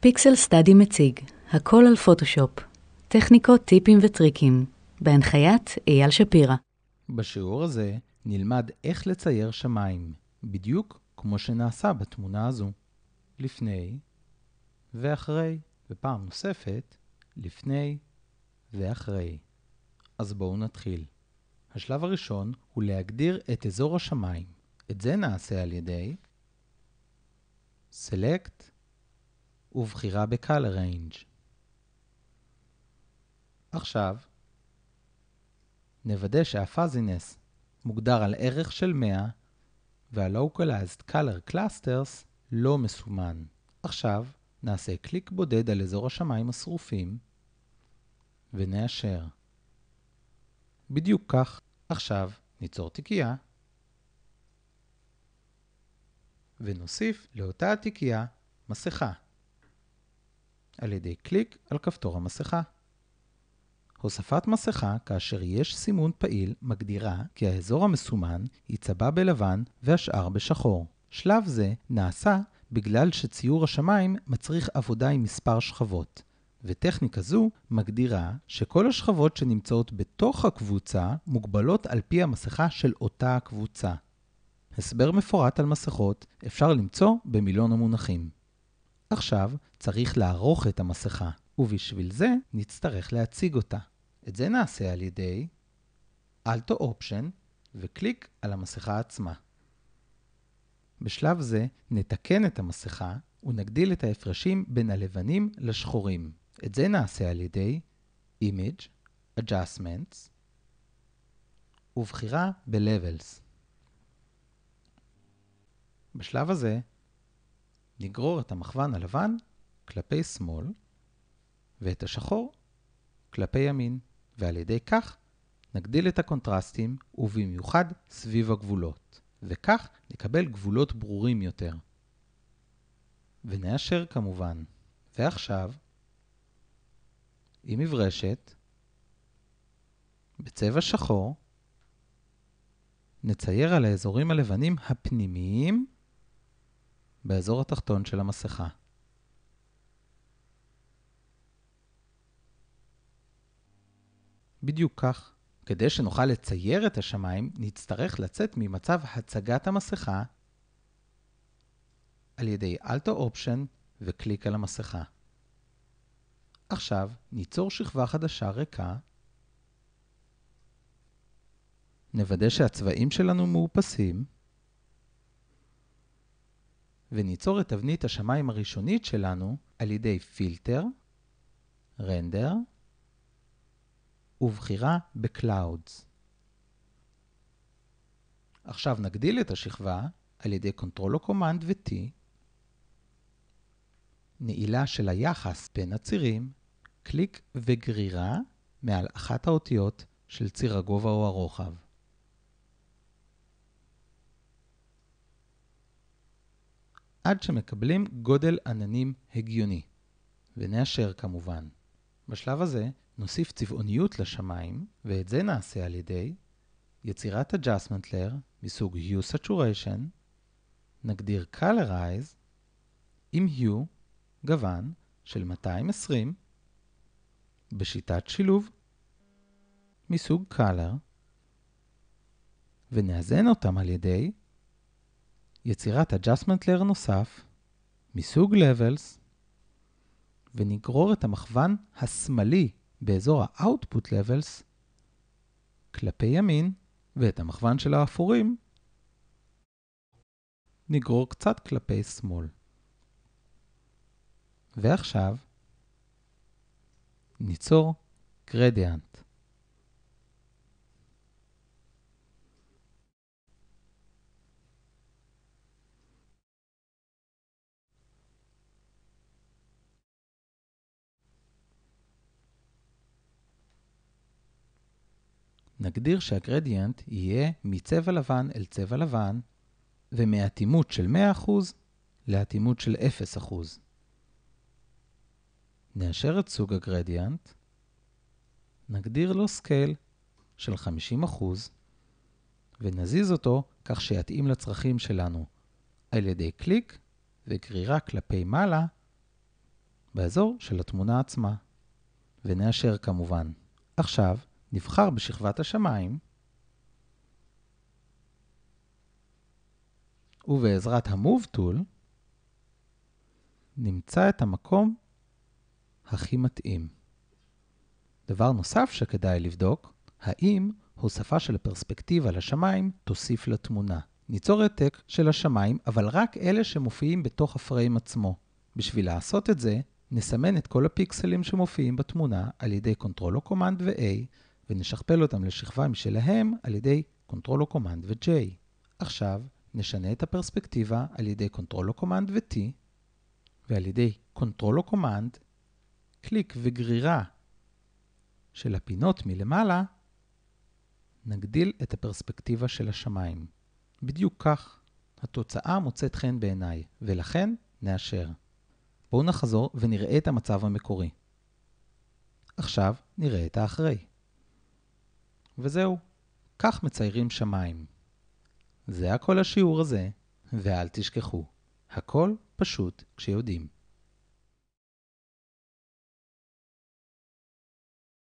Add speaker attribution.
Speaker 1: פיקסל סטאדי מציג, הכל על פוטושופ, טכניקות, טיפים וטריקים, בהנחיית אייל שפירא.
Speaker 2: בשיעור הזה נלמד איך לצייר שמיים, בדיוק כמו שנעשה בתמונה הזו. לפני ואחרי, ופעם נוספת, לפני ואחרי. אז בואו נתחיל. השלב הראשון הוא להגדיר את אזור השמיים. את זה נעשה על ידי Select ובחירה ב-Color Range. עכשיו, נוודא שה-Fuzziness מוגדר על ערך של 100 וה-Localized Color Clusters לא מסומן. עכשיו, נעשה קליק בודד על אזור השמיים השרופים ונאשר. בדיוק כך. עכשיו ניצור תיקייה ונוסיף לאותה התיקייה מסכה על ידי קליק על כפתור המסכה. הוספת מסכה כאשר יש סימון פעיל מגדירה כי האזור המסומן יצבע בלבן והשאר בשחור. שלב זה נעשה בגלל שציור השמיים מצריך עבודה עם מספר שכבות, וטכניקה זו מגדירה שכל השכבות שנמצאות בתוך הקבוצה מוגבלות על פי המסכה של אותה הקבוצה. הסבר מפורט על מסכות אפשר למצוא במילון המונחים. עכשיו צריך לערוך את המסכה, ובשביל זה נצטרך להציג אותה. את זה נעשה על ידי Alt Option וקליק על המסכה עצמה. בשלב זה נתקן את המסכה ונגדיל את ההפרשים בין הלבנים לשחורים. את זה נעשה על ידי Image, Adjustments ובחירה ב-Levels. בשלב הזה נגרור את המכוון הלבן כלפי שמאל ואת השחור כלפי ימין, ועל ידי כך נגדיל את הקונטרסטים ובמיוחד סביב הגבולות, וכך נקבל גבולות ברורים יותר. ונאשר כמובן. ועכשיו, עם מברשת, בצבע שחור, נצייר על האזורים הלבנים הפנימיים באזור התחתון של המסכה. בדיוק כך. כדי שנוכל לצייר את השמיים, נצטרך לצאת ממצב הצגת המסכה על ידי Alt Option וקליק על המסכה. עכשיו ניצור שכבה חדשה ריקה. נוודא שהצבעים שלנו מאופסים. וניצור את תבנית השמיים הראשונית שלנו על ידי פילטר, רנדר, ובחירה ב-Clouds. עכשיו נגדיל את השכבה על ידי Ctrl או Command ו-T, נעילה של היחס בין הצירים, קליק וגרירה מעל אחת האותיות של ציר הגובה או הרוחב. עד שמקבלים גודל עננים הגיוני, ונאשר כמובן. בשלב הזה נוסיף צבעוניות לשמיים, ואת זה נעשה על ידי יצירת Adjustment Layer מסוג Hue Saturation, נגדיר Colorize עם Hue גוון של 220 בשיטת שילוב מסוג Color, ונאזן אותם על ידי יצירת Adjustment Layer נוסף מסוג Levels, ונגרור את המכוון השמאלי באזור ה-Output Levels כלפי ימין, ואת המכוון של האפורים נגרור קצת כלפי שמאל. ועכשיו ניצור גרדיאנט. נגדיר שהגרדיאנט יהיה מצבע לבן אל צבע לבן, ומאטימות של 100% לאטימות של 0%. נאשר את סוג הגרדיאנט, נגדיר לו סקייל של 50%, ונזיז אותו כך שיתאים לצרכים שלנו, על ידי קליק וגרירה כלפי מעלה באזור של התמונה עצמה. ונאשר כמובן. עכשיו נבחר בשכבת השמיים, ובעזרת ה-Move Tool נמצא את המקום הכי מתאים. דבר נוסף שכדאי לבדוק, האם הוספה של הפרספקטיבה לשמיים תוסיף לתמונה. ניצור העתק של השמיים, אבל רק אלה שמופיעים בתוך הפריים עצמו. בשביל לעשות את זה, נסמן את כל הפיקסלים שמופיעים בתמונה על ידי Ctrl או Command ו-A, ונשכפל אותם לשכבה משלהם על ידי Ctrl או Command ו-J. עכשיו נשנה את הפרספקטיבה על ידי Ctrl או Command ו-T, ועל ידי Ctrl או Command, קליק וגרירה של הפינות מלמעלה, נגדיל את הפרספקטיבה של השמיים. בדיוק כך, התוצאה מוצאת חן בעיניי, ולכן נאשר. בואו נחזור ונראה את המצב המקורי. עכשיו נראה את האחרי. וזהו, כך מציירים שמיים. זה הכל השיעור הזה, ואל תשכחו, הכל פשוט כשיודעים.